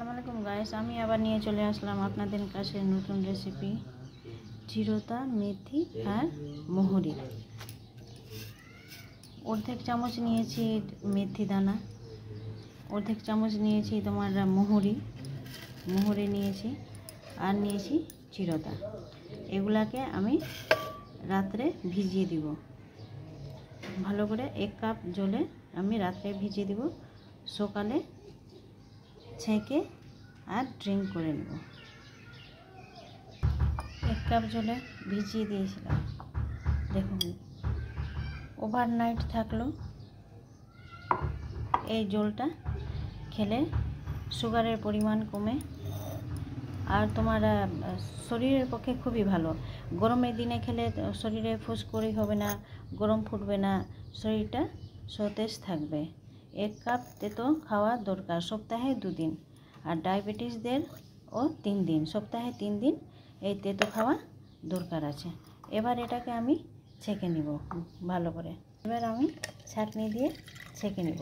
আসসালামু আলাইকুম গাইস, আমি আবার নিয়ে চলে আসলাম আপনাদের কাছে নতুন রেসিপি চিরতা মেথি আর মোহরি। অর্ধেক চামচ নিয়েছি মেথি দানা, অর্ধেক চামচ নিয়েছি তোমার মোহরি নিয়েছি, আর নিয়েছি চিরতা। এগুলাকে আমি রাত্রে ভিজিয়ে দিব ভালো করে। 1 কাপ জলে আমি রাত্রে ভিজিয়ে দিব, সকালে ছেঁকে আর ড্রিঙ্ক করে নেব। 1 কাপ জলে ভিজিয়ে দিয়েছিলাম, দেখুন ওভারনাইট থাকলো। এই জলটা খেলে সুগারের পরিমাণ কমে, আর তোমার শরীরের পক্ষে খুবই ভালো। গরমের দিনে খেলে শরীরে ফুসকুড়ি হবে না, গরম ফুটবে না, শরীরটা সতেজ থাকবে। 1 কাপ তেতো খাওয়া দরকার, সপ্তাহে 2 দিন। আর ডায়াবেটিসদের 3 দিন, সপ্তাহে 3 দিন এই তেতো খাওয়া দরকার আছে। এবার এটাকে আমি ছেঁকে নিব ভালো করে। এবার আমি ছাঁকনি দিয়ে ছেঁকে নিব।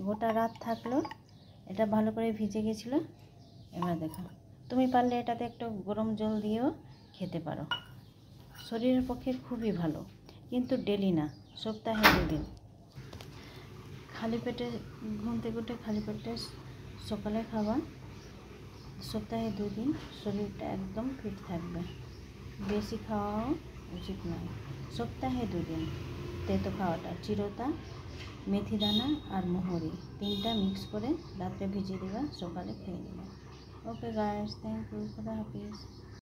গোটা রাত থাকলো, এটা ভালো করে ভিজে গেছিলো। এবার দেখো, তুমি পারলে এটাতে একটু গরম জল দিয়েও খেতে পারো। শরীরের পক্ষে খুবই ভালো, কিন্তু ডেলি না, সপ্তাহে 2 দিন। খালি পেটে ঘুম থেকে উঠে খালি পেটে সকালে খাওয়া, সপ্তাহে 2 দিন। শরীরটা একদম ফিট থাকবে। বেশি খাওয়াও উচিত নয়, সপ্তাহে 2 দিন। তেতো খাওয়াটা চিরতা, মেথি দানা আর মোহরি 3টা মিক্স করে রাত্রে ভিজিয়ে দেবা, সকালে খেয়ে নেবা। ওকে গাইস, থ্যাংক ইউ, খুদা হাফিজ।